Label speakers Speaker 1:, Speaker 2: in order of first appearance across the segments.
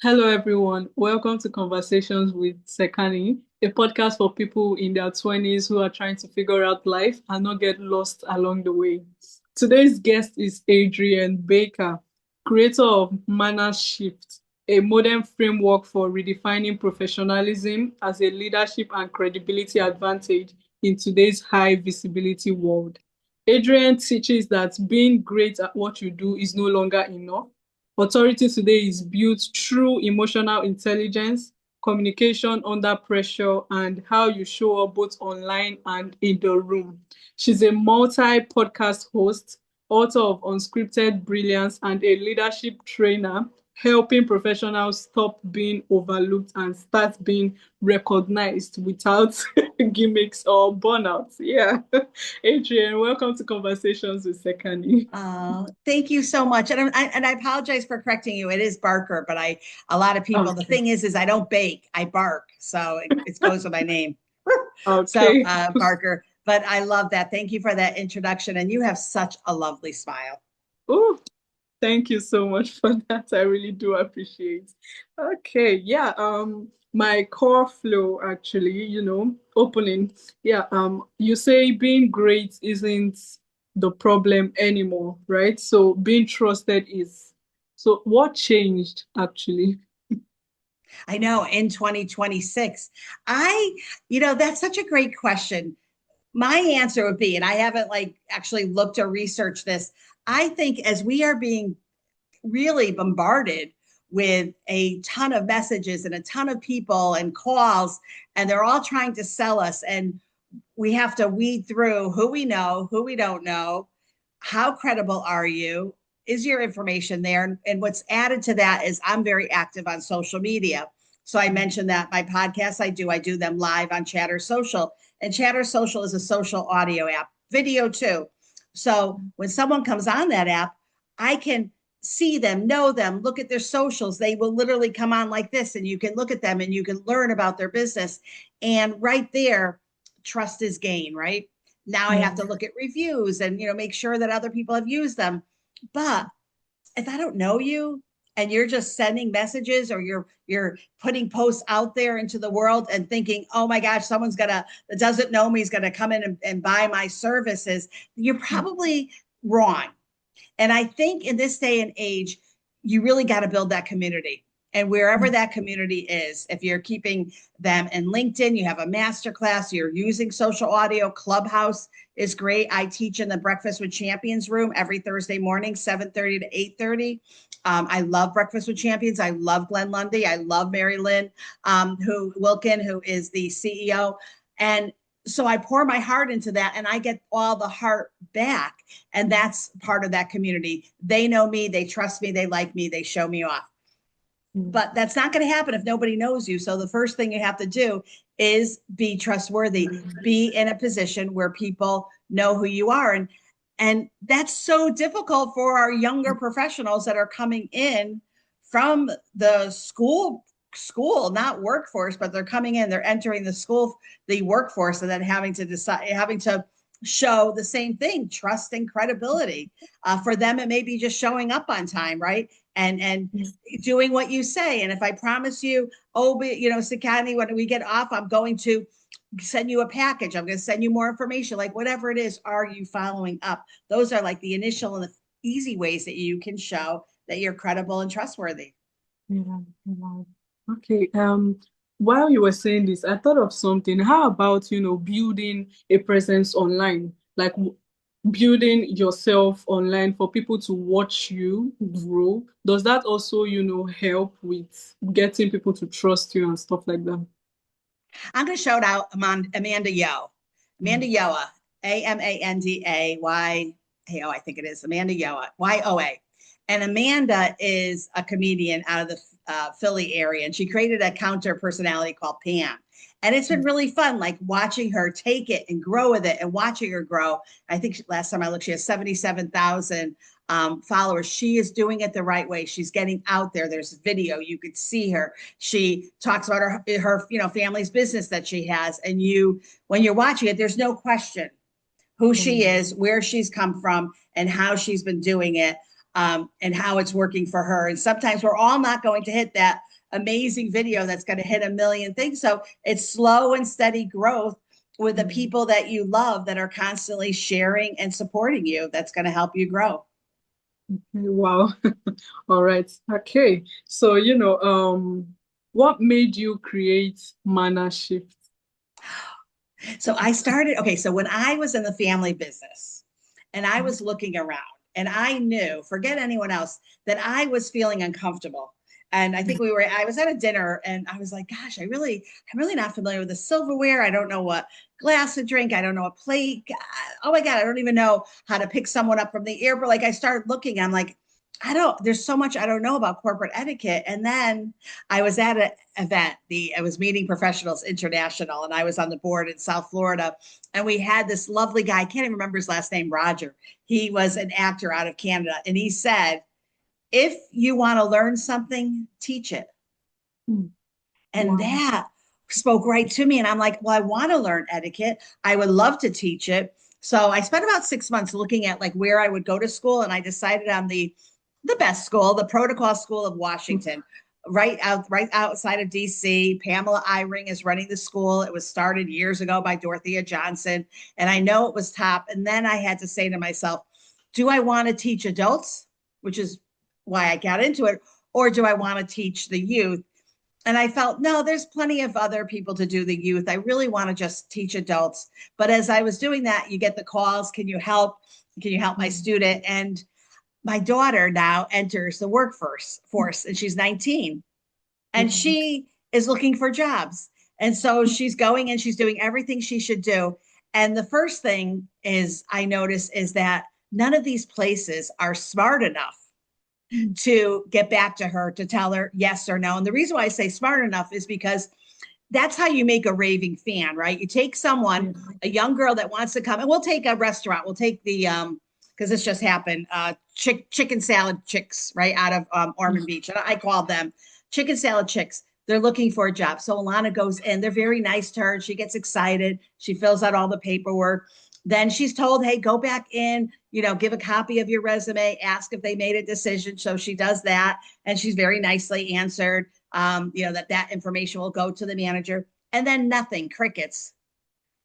Speaker 1: Hello, everyone. Welcome to Conversations with Sekani, a podcast for people in their 20s who are trying to figure out life and not get lost along the way. Today's guest is Adrienne Barker, creator of Manners Shift, a modern framework for redefining professionalism as a leadership and credibility advantage in today's high visibility world. Adrienne teaches that being great at what you do is no longer enough. Authority today is built through emotional intelligence, communication under pressure, and how you show up both online and in the room. She's a multi-podcast host, author of Unscripted Brilliance, and a leadership trainer, helping professionals stop being overlooked and start being recognized without gimmicks or burnout. Yeah. Adrienne, welcome to Conversations with Sekani.
Speaker 2: Thank you so much. And I apologize for correcting you. It is Barker, but a lot of people, the
Speaker 1: Okay.
Speaker 2: thing is I don't bake, I bark. So it goes with my name. So
Speaker 1: Okay.
Speaker 2: Barker, but I love that. Thank you for that introduction. And you have such a lovely smile.
Speaker 1: Oh, thank you so much for that. I really do appreciate. Okay, yeah, my core flow actually, opening. Yeah, you say being great isn't the problem anymore, right? So being trusted is. So what changed actually?
Speaker 2: I know in 2026, that's such a great question. My answer would be, and I haven't like actually looked or researched this. I think as we are being really bombarded with a ton of messages and a ton of people and calls, and they're all trying to sell us. And we have to weed through who we know, who we don't know, how credible are you, is your information there? And what's added to that is I'm very active on social media. So I mentioned that my podcasts I do them live on Chatter Social. And Chatter Social is a social audio app, video too. So when someone comes on that app, I can see them, know them, look at their socials. They will literally come on like this, and you can look at them and you can learn about their business. And right there, trust is gained, right? Now I have to look at reviews and make sure that other people have used them. But if I don't know you and you're just sending messages, or you're putting posts out there into the world and thinking, oh my gosh, someone's gonna that doesn't know me is gonna come in and buy my services, you're probably wrong. And I think in this day and age, you really got to build that community. And wherever that community is, if you're keeping them in LinkedIn, you have a masterclass, you're using social audio, Clubhouse is great. I teach in the Breakfast with Champions room every Thursday morning, 7:30 to 8:30. I love Breakfast with Champions. I love Glenn Lundy. I love Mary Lynn Wilkin, who is the CEO. And so I pour my heart into that and I get all the heart back. And that's part of that community. They know me, they trust me, they like me, they show me off. But that's not going to happen if nobody knows you. So the first thing you have to do is be trustworthy, be in a position where people know who you are. And that's so difficult for our younger professionals that are coming in from the school, not workforce, but they're coming in, they're entering the workforce, and then having to show the same thing, trust and credibility. For them, it may be just showing up on time, right? And doing what you say. And if I promise you, Sekani, when we get off, I'm going to send you a package. I'm going to send you more information, like whatever it is, are you following up? Those are like the initial and the easy ways that you can show that you're credible and trustworthy.
Speaker 1: Yeah, wow. Okay. While you were saying this, I thought of something. How about, building a presence online, like building yourself online for people to watch you grow? Does that also, help with getting people to trust you and stuff like that?
Speaker 2: I'm going to shout out Amanda Yo. Amanda
Speaker 1: Mm.
Speaker 2: Yoa, Amandayayo, I think it is Amanda Yoa, Yoa. And Amanda is a comedian out of the Philly area, and she created a counter personality called Pam. And it's been really fun, like watching her take it and grow with it and watching her grow. I think last time I looked, she has 77,000 followers. She is doing it the right way. She's getting out there. There's video. You could see her. She talks about her family's business that she has. And when you're watching it, there's no question who she is, where she's come from, and how she's been doing it, and how it's working for her. And sometimes we're all not going to hit that amazing video that's going to hit a million things. So it's slow and steady growth with the people that you love that are constantly sharing and supporting you. That's going to help you grow.
Speaker 1: Wow. All right. Okay. So, what made you create Mana Shift?
Speaker 2: So I started, okay, so when I was in the family business and I was looking around and I knew, forget anyone else, that I was feeling uncomfortable. And I think I was at a dinner and I was like, gosh, I'm really not familiar with the silverware. I don't know what glass to drink. I don't know what plate. Oh my God, I don't even know how to pick someone up from the airport. Like I started looking, I'm like, there's so much I don't know about corporate etiquette. And then I was at an event, I was meeting Professionals International, and I was on the board in South Florida. And we had this lovely guy, I can't even remember his last name, Roger. He was an actor out of Canada. And he said, if you want to learn something, teach it. And wow, that spoke right to me. And I'm like, well, I want to learn etiquette. I would love to teach it. So I spent about 6 months looking at like where I would go to school. And I decided on the best school, the Protocol School of Washington, right outside of DC. Pamela Eyring is running the school. It was started years ago by Dorothea Johnson. And I know it was top. And then I had to say to myself, do I want to teach adults, which is why I got into it, or do I want to teach the youth? And I felt, no, there's plenty of other people to do the youth. I really want to just teach adults. But as I was doing that, you get the calls, can you help? Can you help my student? And my daughter now enters the workforce, and she's 19. And she is looking for jobs. And so she's going and she's doing everything she should do. And the first thing I notice is that none of these places are smart enough to get back to her, to tell her yes or no. And the reason why I say smart enough is because that's how you make a raving fan, right? You take someone, a young girl that wants to come, and we'll take a restaurant. We'll take the, because this just happened, chicken salad chicks, right, out of Ormond Beach. And I called them chicken salad chicks. They're looking for a job. So Alana goes in. They're very nice to her. She gets excited. She fills out all the paperwork. Then she's told, hey, go back in, give a copy of your resume, ask if they made a decision. So she does that. And she's very nicely answered, that information will go to the manager. And then nothing, crickets.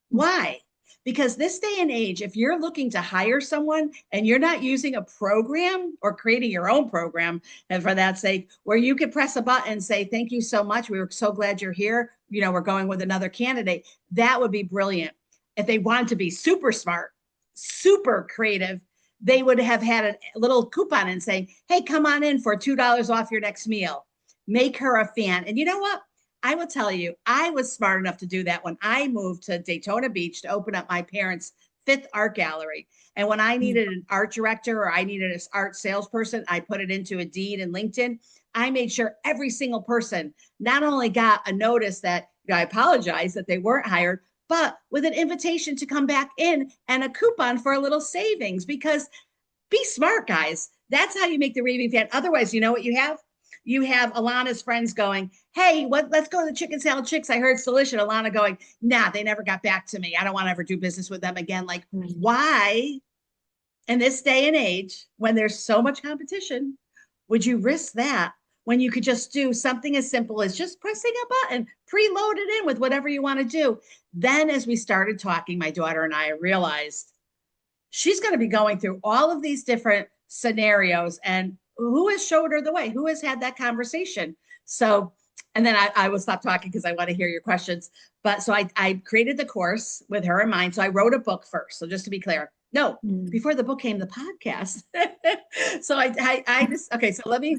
Speaker 2: Why? Because this day and age, if you're looking to hire someone and you're not using a program or creating your own program, and for that sake, where you could press a button and say, thank you so much. We were so glad you're here. We're going with another candidate. That would be brilliant. If they wanted to be super smart, super creative, they would have had a little coupon and saying, hey, come on in for $2 off your next meal. Make her a fan. And you know what? I will tell you, I was smart enough to do that when I moved to Daytona Beach to open up my parents' 5th art gallery. And when I needed an art director or I needed an art salesperson, I put it into Indeed and LinkedIn. I made sure every single person not only got a notice that I apologize that they weren't hired, but with an invitation to come back in and a coupon for a little savings. Because be smart, guys. That's how you make the raving fan. Otherwise, you know what you have? You have Alana's friends going, hey, let's go to the chicken salad chicks. I heard it's delicious. Alana going, nah, they never got back to me. I don't want to ever do business with them again. Like, why in this day and age, when there's so much competition, would you risk that when you could just do something as simple as just pressing a button, preload it in with whatever you want to do? Then as we started talking, my daughter and I realized she's going to be going through all of these different scenarios, and who has showed her the way? Who has had that conversation? So, and then I will stop talking because I want to hear your questions. But so I created the course with her in mind. So I wrote a book first. So just to be clear, no, before the book came the podcast. So I just, okay, so let me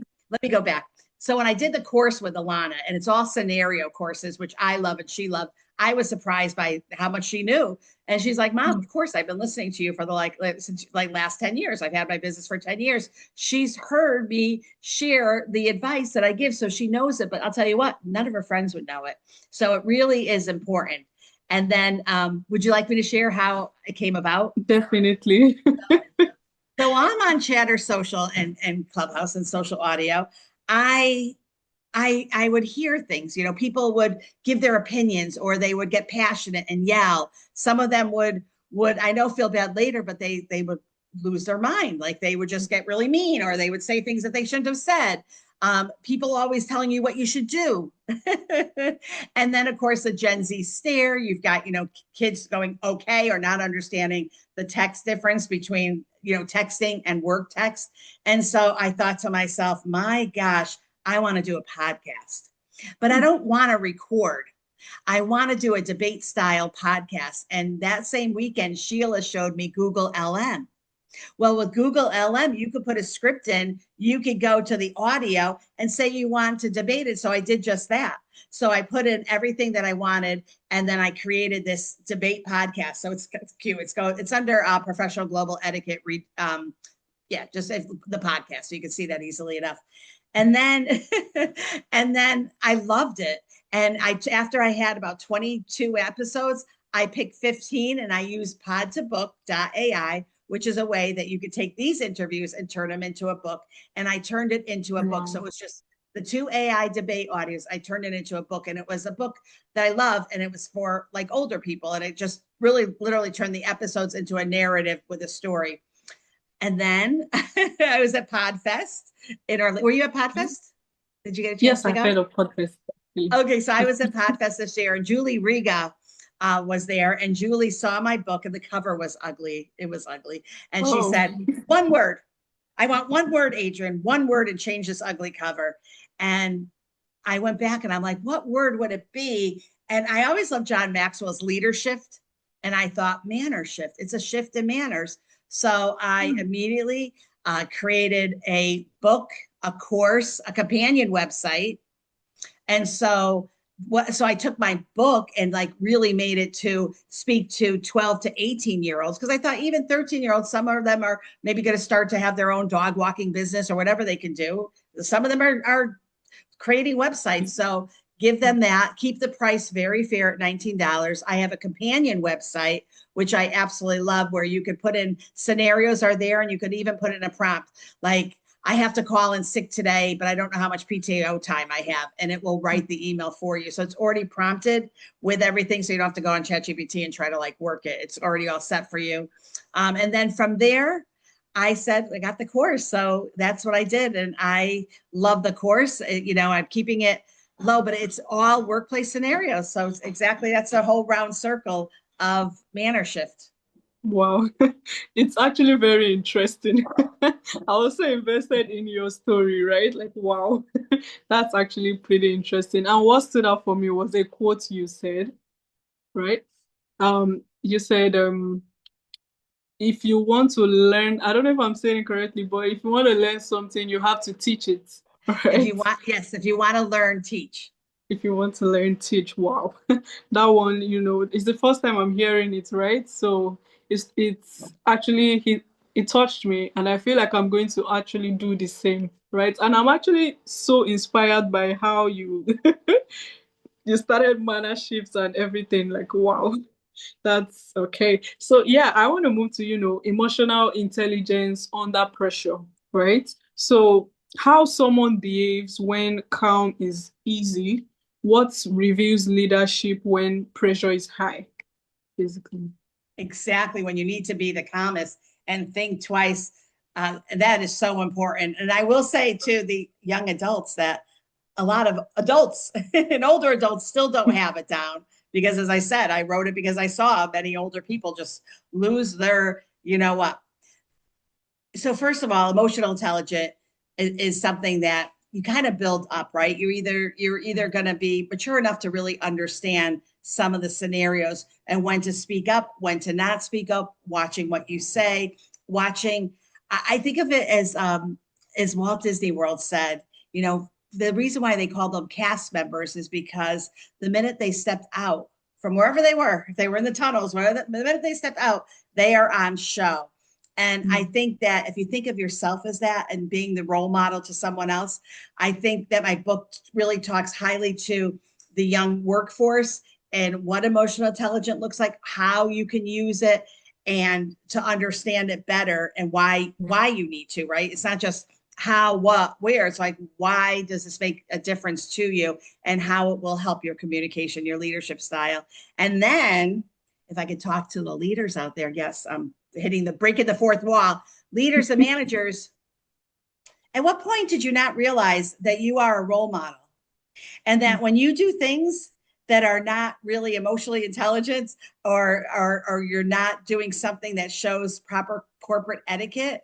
Speaker 2: go back. So when I did the course with Alana, and it's all scenario courses, which I love and she loved, I was surprised by how much she knew. And she's like, Mom, of course, I've been listening to you for since last 10 years. I've had my business for 10 years. She's heard me share the advice that I give. So she knows it, but I'll tell you what, none of her friends would know it. So it really is important. And then would you like me to share how it came about?
Speaker 1: Definitely.
Speaker 2: So I'm on Chatter Social and Clubhouse and Social Audio. I would hear things, people would give their opinions or they would get passionate and yell. Some of them would, I know, feel bad later, but they would lose their mind. Like they would just get really mean, or they would say things that they shouldn't have said. People always telling you what you should do. And then, of course, the Gen Z stare. You've got, kids going okay or not understanding the text difference between, texting and work text. And so I thought to myself, my gosh, I want to do a podcast, but I don't want to record. I want to do a debate style podcast. And that same weekend, Sheila showed me Google LM. Well, with Google LM, you could put a script in, you could go to the audio and say you want to debate it. So I did just that. So I put in everything that I wanted, and then I created this debate podcast. So it's cute. It's under Professional Global Etiquette. Just the podcast. So you can see that easily enough. And then, and then I loved it. And after I had about 22 episodes, I picked 15 and I used pod2book.ai, which is a way that you could take these interviews and turn them into a book. And I turned it into a book. So it was just the 2 AI debate audios. I turned it into a book, and it was a book that I love. And it was for like older people. And it just really literally turned the episodes into a narrative with a story. And then I was at Podfest were you at Podfest? Did you get a chance to go?
Speaker 1: Yes, I heard of Podfest.
Speaker 2: Okay, so I was at Podfest this year, and Julie Riga was there, and Julie saw my book, and the cover was ugly. It was ugly. And she said, one word. I want one word, Adrienne, one word, and change this ugly cover. And I went back and I'm like, what word would it be? And I always loved John Maxwell's leadership. And I thought manner shift. It's a shift in manners. So I immediately created a book, a course, a companion website. And so I took my book and like really made it to speak to 12 to 18-year-olds, because I thought even 13-year-olds, some of them are maybe going to start to have their own dog walking business or whatever they can do. Some of them are creating websites. So give them that. Keep the price very fair at $19. I have a companion website, which I absolutely love, where you could put in scenarios are there, and you could even put in a prompt like, I have to call in sick today, but I don't know how much PTO time I have. And it will write the email for you. So it's already prompted with everything. So you don't have to go on ChatGPT and try to like work it. It's already all set for you. And then from there, I said, I got the course. So that's what I did. And I love the course. I'm keeping it low, but it's all workplace scenarios. So that's a whole round circle of manner shift.
Speaker 1: Wow, it's actually very interesting. I also invested in your story, right? Like, wow, that's actually pretty interesting. And what stood out for me was a quote you said, right? You said, if you want to learn, I don't know if I'm saying it correctly, but if you want to learn something, you have to teach it, right?
Speaker 2: If you want to learn, teach.
Speaker 1: If you want to learn, teach. Wow, that one, it's the first time I'm hearing it, right? So it's actually it touched me, and I feel like I'm going to actually do the same, right? And I'm actually so inspired by how you you started manner shifts and everything. Like, wow, that's okay. So yeah, I want to move to, emotional intelligence under pressure, right? So how someone behaves when calm is easy, what reveals leadership when pressure is high, basically.
Speaker 2: Exactly. When you need to be the calmest and think twice, that is so important. And I will say to the young adults that a lot of adults and older adults still don't have it down, because as I said, I wrote it because I saw many older people just lose their, what. So first of all, emotional intelligence is something that you kind of build up, right? You're either going to be mature enough to really understand some of the scenarios and when to speak up, when to not speak up, watching what you say, I think of it as Walt Disney World said, the reason why they call them cast members is because the minute they stepped out from wherever they were, if they were in the tunnels, the minute they stepped out, they are on show. And I think that if you think of yourself as that and being the role model to someone else, I think that my book really talks highly to the young workforce and what emotional intelligence looks like, how you can use it, and to understand it better and why you need to, right? It's not just how, what, where. It's like, why does this make a difference to you, and how it will help your communication, your leadership style. And then if I could talk to the leaders out there, yes, breaking the fourth wall. Leaders and managers, at what point did you not realize that you are a role model? And that when you do things that are not really emotionally intelligent, or you're not doing something that shows proper corporate etiquette,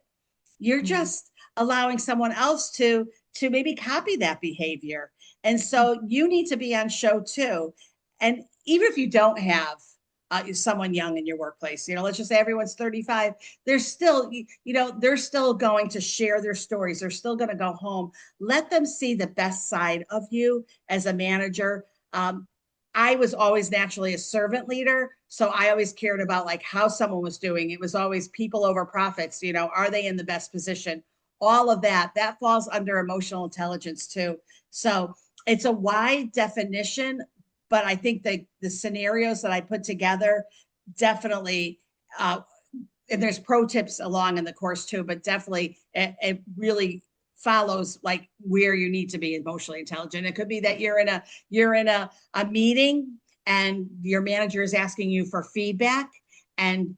Speaker 2: you're just allowing someone else to maybe copy that behavior. And so you need to be on show too. And even if you don't have someone young in your workplace, let's just say everyone's 35, they're still, they're still going to share their stories. They're still going to go home. Let them see the best side of you as a manager. I was always naturally a servant leader. So I always cared about like how someone was doing. It was always people over profits. Are they in the best position? All of that falls under emotional intelligence too. So it's a wide definition, but I think the scenarios that I put together definitely, and there's pro tips along in the course too, but definitely it really follows like where you need to be emotionally intelligent. It could be that you're in a meeting and your manager is asking you for feedback, and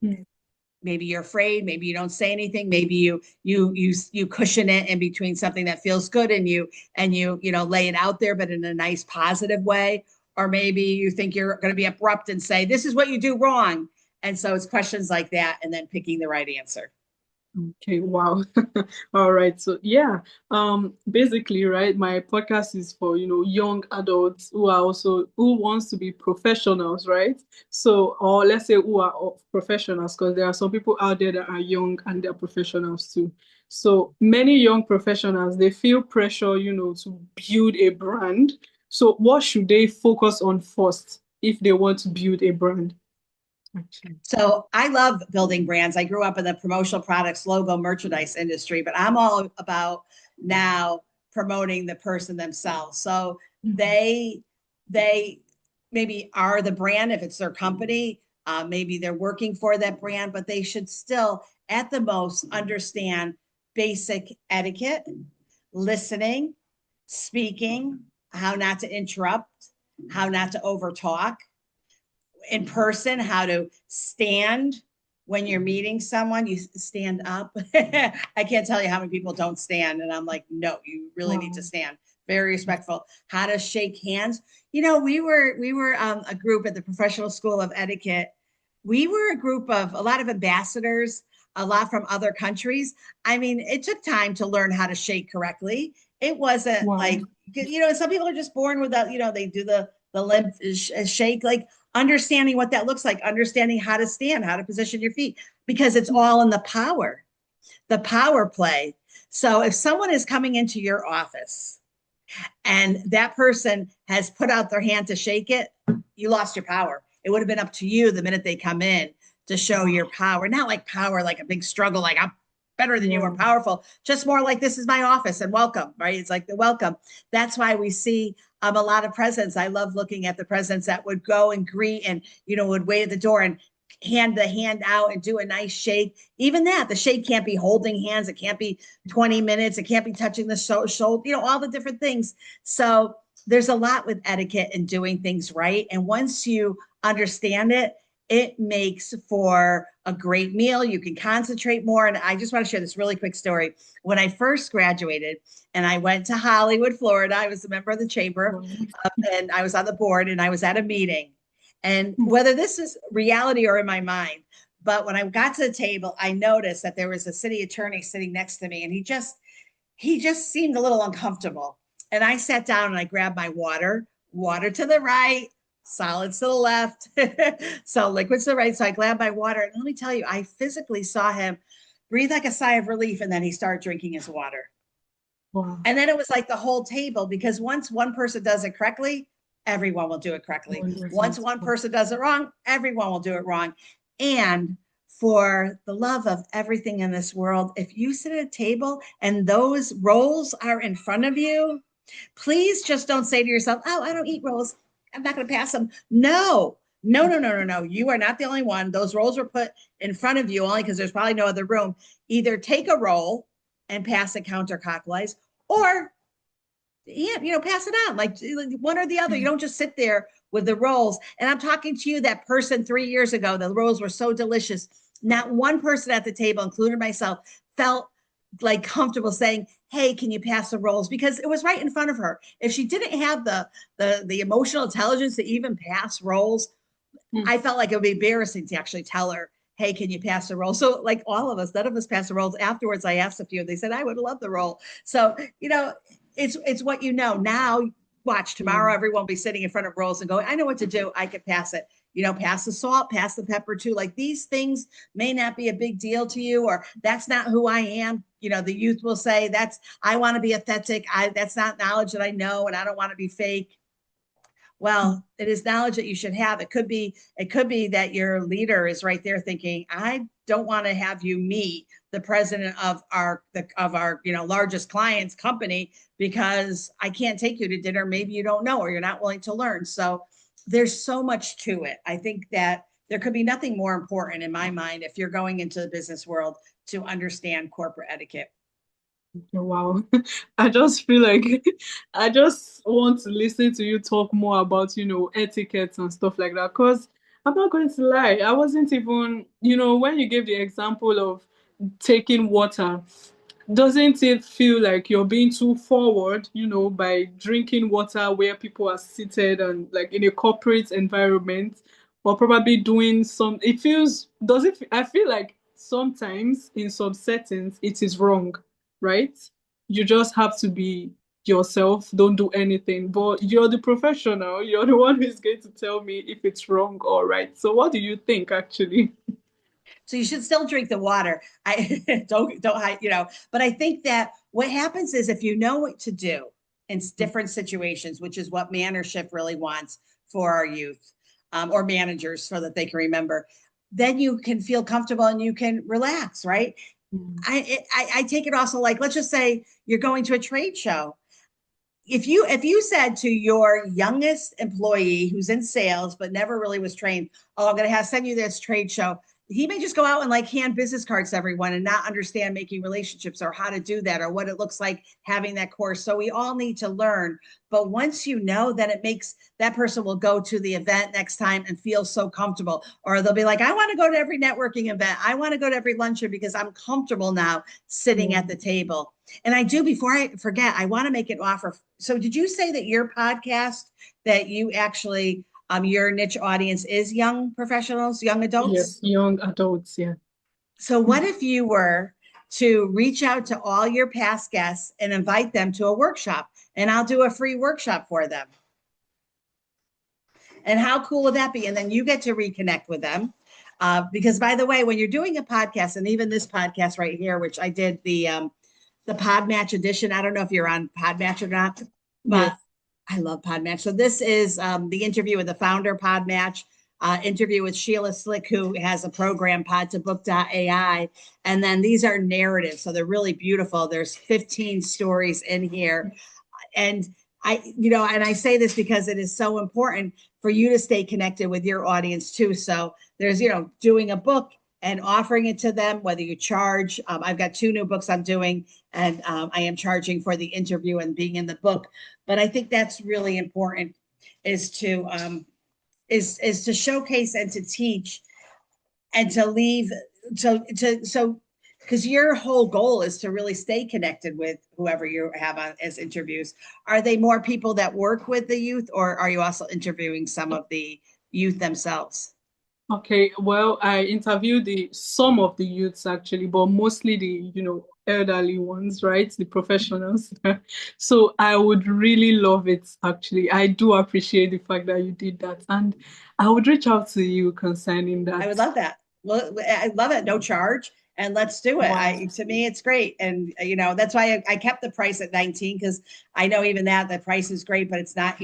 Speaker 2: maybe you're afraid, maybe you don't say anything, maybe you cushion it in between something that feels good and you lay it out there, but in a nice positive way. Or maybe you think you're going to be abrupt and say, this is what you do wrong. And so it's questions like that, and then picking the right answer.
Speaker 1: Okay, wow. All right. So yeah, basically, right, my podcast is for, young adults who wants to be professionals, right? So, or let's say who are professionals, because there are some people out there that are young and they're professionals too. So many young professionals, they feel pressure, to build a brand. So what should they focus on first if they want to build a brand? Okay.
Speaker 2: So I love building brands. I grew up in the promotional products, logo, merchandise industry, but I'm all about now promoting the person themselves. So they maybe are the brand if it's their company. Maybe they're working for that brand, but they should still, at the most, understand basic etiquette, listening, speaking, how not to interrupt, how not to overtalk. In person, how to stand when you're meeting someone. You stand up. I can't tell you how many people don't stand, and I'm like, no, you really need to stand. Very respectful. How to shake hands. We were a group at the Professional School of Etiquette. We were a group of a lot of ambassadors, a lot from other countries. I mean, it took time to learn how to shake correctly. It wasn't like, some people are just born without, they do the limp shake, like understanding what that looks like, understanding how to stand, how to position your feet, because it's all in the power play. So if someone is coming into your office and that person has put out their hand to shake it, you lost your power. It would have been up to you the minute they come in to show your power. Not like power, like a big struggle, like I'm better than you or powerful, just more like this is my office and welcome, right? It's like the welcome. That's why we see a lot of presidents. I love looking at the presidents that would go and greet and, would wait at the door and hand the hand out and do a nice shake. Even that, the shake can't be holding hands. It can't be 20 minutes. It can't be touching the shoulder, all the different things. So there's a lot with etiquette and doing things right. And once you understand it, it makes for a great meal. You can concentrate more. And I just want to share this really quick story. When I first graduated and I went to Hollywood, Florida, I was a member of the chamber and I was on the board, and I was at a meeting. And whether this is reality or in my mind, but when I got to the table, I noticed that there was a city attorney sitting next to me, and he just seemed a little uncomfortable. And I sat down and I grabbed my water to the right, solids to the left. So liquids to the right. So I grabbed my water. And let me tell you, I physically saw him breathe like a sigh of relief. And then he started drinking his water. Wow. And then it was like the whole table, because once one person does it correctly, everyone will do it correctly. Once one person does it wrong, everyone will do it wrong. And for the love of everything in this world, if you sit at a table and those rolls are in front of you, please just don't say to yourself, oh, I don't eat rolls, I'm not going to pass them. No. You are not the only one. Those rolls were put in front of you only because there's probably no other room. Either take a roll and pass it counterclockwise, or pass it on, like one or the other. You don't just sit there with the rolls. And I'm talking to you, that person 3 years ago, the rolls were so delicious. Not one person at the table, including myself, felt like comfortable saying, hey, can you pass the roles? Because it was right in front of her. If she didn't have the emotional intelligence to even pass roles,
Speaker 1: Mm.
Speaker 2: I felt like it would be embarrassing to actually tell her, hey, can you pass the role? So like all of us, none of us passed the roles. Afterwards, I asked a few, they said, I would love the role. So, it's what you know. Now watch, tomorrow,
Speaker 1: Mm.
Speaker 2: everyone will be sitting in front of roles and going, I know what to do. I could pass it. Pass the salt, pass the pepper too. Like these things may not be a big deal to you, or that's not who I am. The youth will say I want to be authentic. That's not knowledge that I know, and I don't want to be fake. Well, it is knowledge that you should have. It could be that your leader is right there thinking, I don't want to have you meet the president of our largest client's company because I can't take you to dinner. Maybe you don't know, or you're not willing to learn. So there's so much to it. I think that there could be nothing more important in my mind if you're going into the business world to understand corporate etiquette.
Speaker 1: Wow. I just feel like I just want to listen to you talk more about, etiquette and stuff like that. Because I'm not going to lie, I wasn't even, when you gave the example of taking water, doesn't it feel like you're being too forward, by drinking water where people are seated and like in a corporate environment, or probably doing it feels, does it, I feel like sometimes in some settings it is wrong, right? You just have to be yourself, don't do anything. But you're the professional, you're the one who's going to tell me if it's wrong or right. So what do you think actually?
Speaker 2: So you should still drink the water. I don't hide, but I think that what happens is if you know what to do in different situations, which is what mannership really wants for our youth, or managers so that they can remember, then you can feel comfortable and you can relax, right?
Speaker 1: Mm.
Speaker 2: I take it also like, let's just say you're going to a trade show. If you said to your youngest employee who's in sales but never really was trained, oh, I'm going to send you this trade show, he may just go out and like hand business cards to everyone and not understand making relationships or how to do that or what it looks like having that course. So we all need to learn. But once you know, then it makes that person will go to the event next time and feel so comfortable. Or they'll be like, I want to go to every networking event. I want to go to every luncheon because I'm comfortable now sitting at the table. And I do, before I forget, I want to make an offer. So did you say that your podcast, that you actually, your niche audience is young professionals, young
Speaker 1: Yes,
Speaker 2: adults?
Speaker 1: young adults, yeah.
Speaker 2: So what if you were to reach out to all your past guests and invite them to a workshop, and I'll do a free workshop for them? And how cool would that be? And then you get to reconnect with them. Because by the way, when you're doing a podcast, and even this podcast right here, which I did the Podmatch edition. I don't know if you're on Podmatch or not, but
Speaker 1: Yes.
Speaker 2: I love Podmatch. So this is the interview with the founder, Podmatch, interview with Sheila Slick, who has a program, pod2book.ai. And then these are narratives. So they're really beautiful. There's 15 stories in here. And I say this because it is so important for you to stay connected with your audience too. So there's, doing a book and offering it to them, whether you charge. I've got 2 new books I'm doing, and I am charging for the interview and being in the book. But I think that's really important, is to showcase and to teach and to leave. So because your whole goal is to really stay connected with whoever you have on as interviews. Are they more people that work with the youth, or are you also interviewing some of the youth themselves?
Speaker 1: Okay, well, I interviewed some of the youths actually, but mostly the, elderly ones, right? The professionals. So I would really love it actually. I do appreciate the fact that you did that. And I would reach out to you concerning
Speaker 2: I would
Speaker 1: that.
Speaker 2: love that. Well, I love it. No charge. And let's do it.
Speaker 1: Wow.
Speaker 2: To me, it's great. And, that's why I kept the price at 19, because I know even that the price is great, but it's not,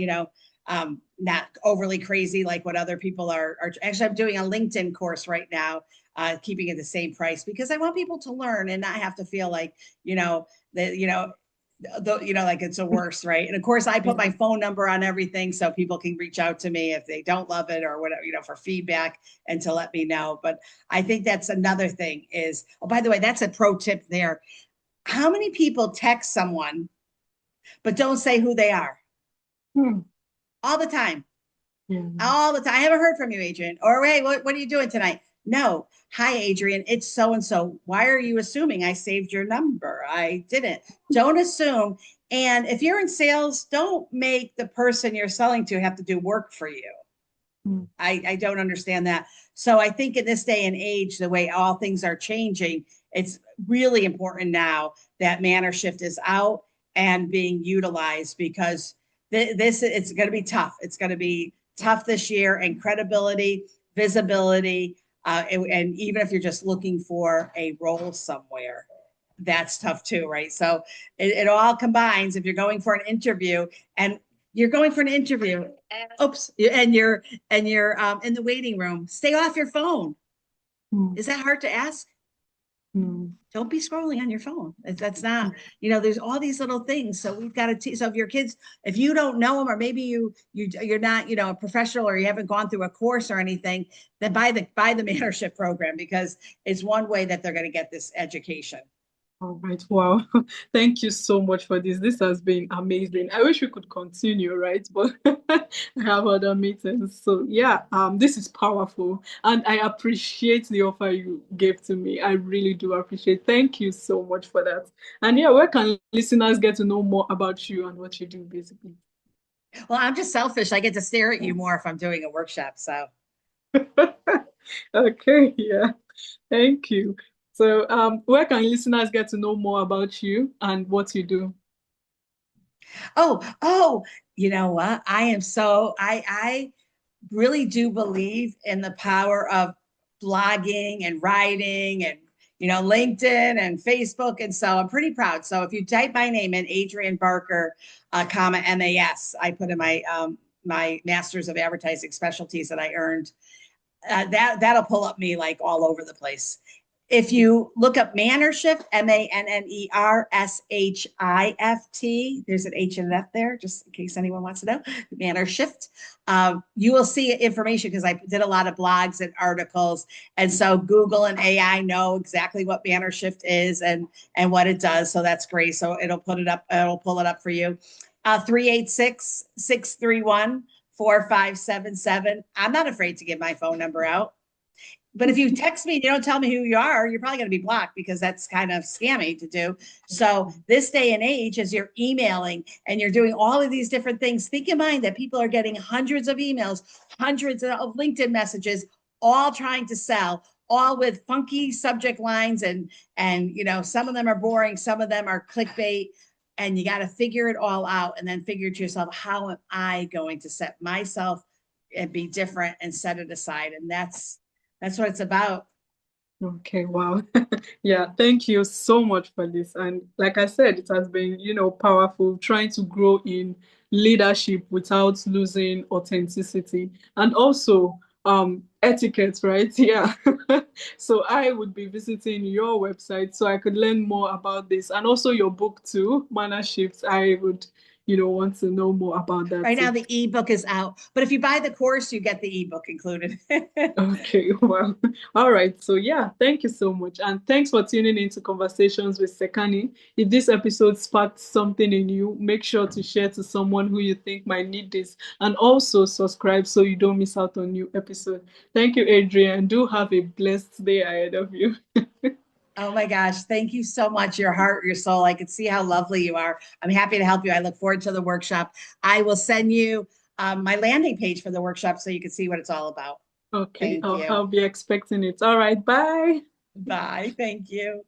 Speaker 2: not overly crazy like what other people are. Actually, I'm doing a LinkedIn course right now, keeping it the same price because I want people to learn and not have to feel like, that, like it's a worse, right? And of course, I put my phone number on everything so people can reach out to me if they don't love it or whatever, for feedback and to let me know. But I think that's another thing is, oh, by the way, that's a pro tip there. How many people text someone but don't say who they are?
Speaker 1: Hmm.
Speaker 2: All the time.
Speaker 1: Yeah.
Speaker 2: All the time. I haven't heard from you, Adrienne. Or, hey, what are you doing tonight? No. Hi, Adrienne. It's so and so. Why are you assuming I saved your number? I didn't. Don't assume. And if you're in sales, don't make the person you're selling to have to do work for you.
Speaker 1: Mm.
Speaker 2: I don't understand that. So I think in this day and age, the way all things are changing, it's really important now that manner shift is out and being utilized because this it's going to be tough. It's going to be tough this year, and credibility, visibility, and even if you're just looking for a role somewhere, that's tough too, right? So it all combines. If you're going for an interview and you're going for an interview, oops, and you're in the waiting room, stay off your phone.
Speaker 1: Mm.
Speaker 2: Is that hard to ask?
Speaker 1: Mm.
Speaker 2: Don't be scrolling on your phone. That's not, there's all these little things. So we've got to teach. So if your kids, if you don't know them, or maybe you're not, a professional, or you haven't gone through a course or anything, then buy the mentorship program, because it's one way that they're going to get this education.
Speaker 1: All right. Wow. Thank you so much for this. This has been amazing. I wish we could continue, right? But I have other meetings. So yeah, this is powerful. And I appreciate the offer you gave to me. I really do appreciate. Thank you so much for that. And yeah, where can listeners get to know more about you and what you do, basically?
Speaker 2: Well, I'm just selfish. I get to stare at you more if I'm doing a workshop. So,
Speaker 1: Okay, yeah. Thank you. So, where can listeners get to know more about you and what you do?
Speaker 2: oh, you know what? I really do believe in the power of blogging and writing and LinkedIn and Facebook, and so I'm pretty proud. So if you type my name in, Adrienne Barker, comma MAS, I put in my Masters of Advertising specialties that I earned. That'll pull up me like all over the place. If you look up Manner Shift, MANNERSHIFT, there's an H and an F there, just in case anyone wants to know, Manner Shift. You will see information because I did a lot of blogs and articles. And so Google and AI know exactly what Manner Shift is and what it does. So that's great. So it'll pull it up for you. 386-631-4577. I'm not afraid to give my phone number out. But if you text me and you don't tell me who you are, you're probably going to be blocked, because that's kind of scammy to do. So this day and age, as you're emailing and you're doing all of these different things, think in mind that people are getting hundreds of emails, hundreds of LinkedIn messages, all trying to sell, all with funky subject lines, and some of them are boring, some of them are clickbait, and you got to figure it all out and then figure to yourself, how am I going to set myself and be different and set it aside? And that's what it's about.
Speaker 1: Okay, wow. Yeah, thank you so much for this. And like I said, it has been, powerful trying to grow in leadership without losing authenticity and also etiquette, right? Yeah. So I would be visiting your website so I could learn more about this and also your book too, Manner Shifts. I would, want to know more about that
Speaker 2: Right now,
Speaker 1: too.
Speaker 2: the ebook is out, but if you buy the course, you get the ebook included.
Speaker 1: Okay, well, all right. So, yeah, thank you so much. And thanks for tuning into Conversations with Sekani. If this episode sparked something in you, make sure to share to someone who you think might need this. And also subscribe so you don't miss out on new episode. Thank you, Adrienne. Do have a blessed day ahead of you.
Speaker 2: Oh my gosh, thank you so much. Your heart, your soul. I can see how lovely you are. I'm happy to help you. I look forward to the workshop. I will send you my landing page for the workshop so you can see what it's all about.
Speaker 1: Okay,
Speaker 2: Thank
Speaker 1: I'll
Speaker 2: you.
Speaker 1: be expecting it. All right, bye.
Speaker 2: Bye. Thank you.